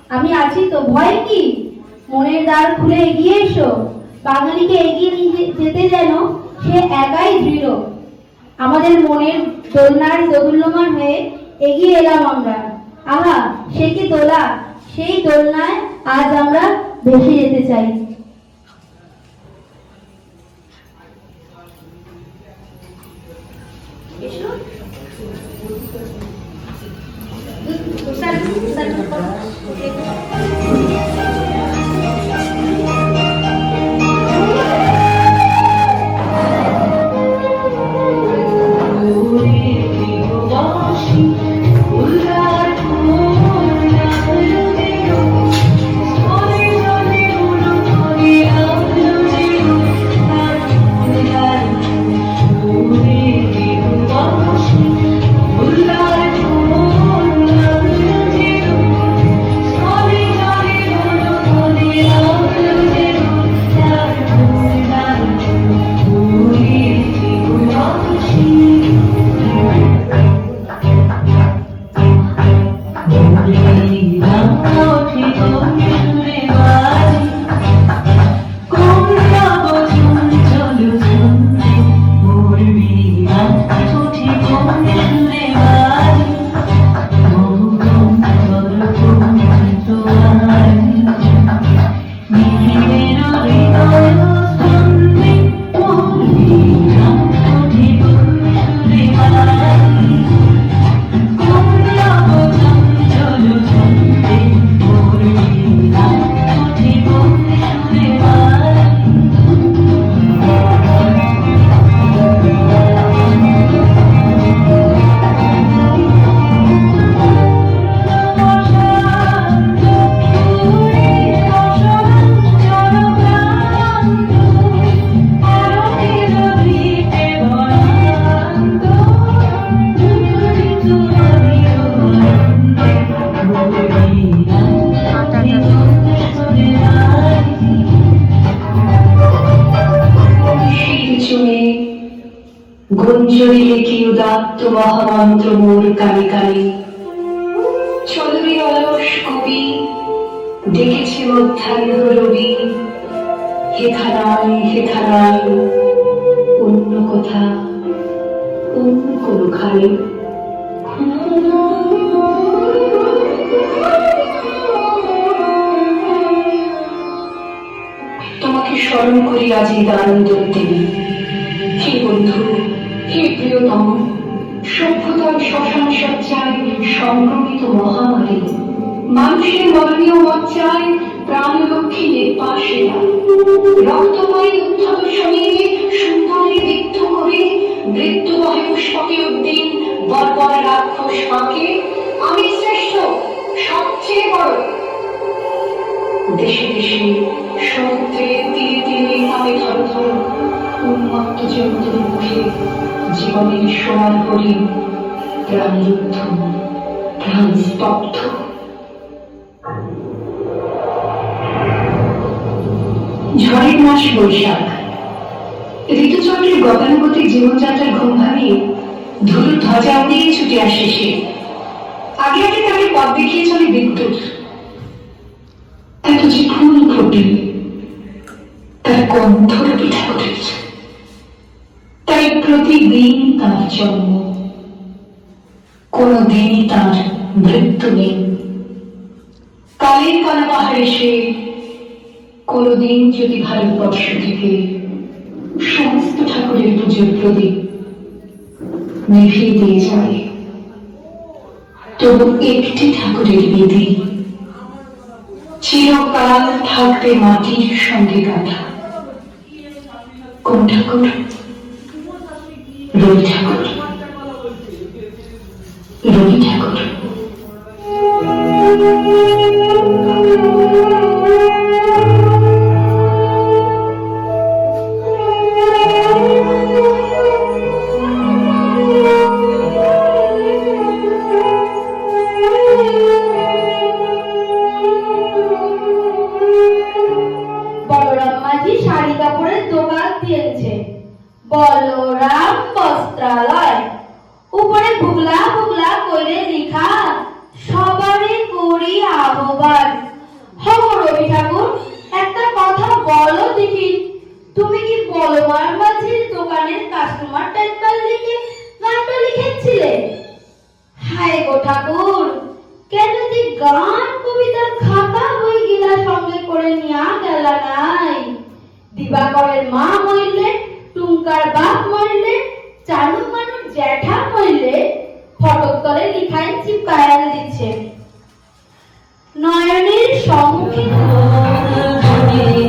আমি আছি তো, ভয় কি? মনের দ্বার খুলে এগিয়ে এসো। বাঙালিকে এগিয়ে নিয়ে যেতে যেন সে একাই দৃঢ়। আমাদের মনের দোলনার দোদুল্যমান হয়ে এগিয়ে এলাম আমরা। আহা, সে কি দোলা! সেই দোলনায় আজ আমরা ভেসে যেতে চাই। গুঞ্জরিলে কি উদাত্ত মহামন্ত্র মোর কানে কানে, চলবে অলস কবি ডেকেছে মধ্যাহ্ন রবি, হেথারায় হেথারায় অন্য কথা অন্য কোনো খানে। তোমাকে স্মরণ করি আজ এই দারুণ দেবী। হে বন্ধু, হে প্রিয়তম, সভ্যতার শ্মশান সজ্জায় সংক্রমিত মহামারী, মানুষের মরণীয় মজ্জায় প্রাণলক্ষ্মীর পাশে রক্তময় উদ্ধত শরীরে সুন্দরী বিদ্ধ করে মৃত্যুবহে পুষ্পকে উদ্দিন বর্বর রাক্ষস পাকে আমি শ্রেষ্ঠ, সবচেয়ে বড়। দেশে দেশে সমুদ্রের তীরে তীরে আমি ধর ধর উন্মত্ত জন্তুর মুখে জীবনের সোনার হরিণ, প্রাণরুদ্ধ প্রাণ স্তব্ধ। ঝড়ের মাস বৈশাখ, ঋতুচক্রের গতানুগতিক জীবনযাত্রার ঘুম ভাঙিয়ে ধুলোর ধ্বজা উড়িয়ে ছুটে আসে সে। আগে আগে তাকে পথ দেখিয়ে চলে বিদ্যুৎ। এত যে ফুল ফোটে, তার গন্ধ পিঠা উঠেছে, তাই প্রতিদিন তার জন্ম, কোনদিনই তার মৃত্যু নেই। কালের কানাবাহারে সে কোনদিন যদি ভারতবর্ষ থেকে সমস্ত ঠাকুরের পুজোর প্রদীপ নিভিয়ে দিয়ে যায়, তবু একটি ঠাকুরের বিধি চিরকাল থাকবে মাটির সঙ্গে গাঁথা। কোন ঠাকুর? রবি ঠাকুর। রবি ঠাকুর। বলরাম বস্ত্রালয়, উপরে বুগলা বুগলা করে লেখা, সবারে করি আহ্বান। ভগবান। হগো রবি ঠাকুর, একটা কথা বলো দেখি, তুমি কি বলবার মাঝির দোকানের কাস্টমার টাইপার লিখে গানটা লিখেছিলে? হায় গো ঠাকুর, কেন যে গান কবিতার খাতা বই গিলা সঙ্গে করে নিয়া গেলা নাই? দিবাকরের মা মরলে, টুঙ্কার বাপ মরলে, চানু মানুষ জ্যাঠা মরলে, ফটক তলে লিখাই চিপকায়া দিচ্ছে। নয়নের সম্মুখে মনে মনে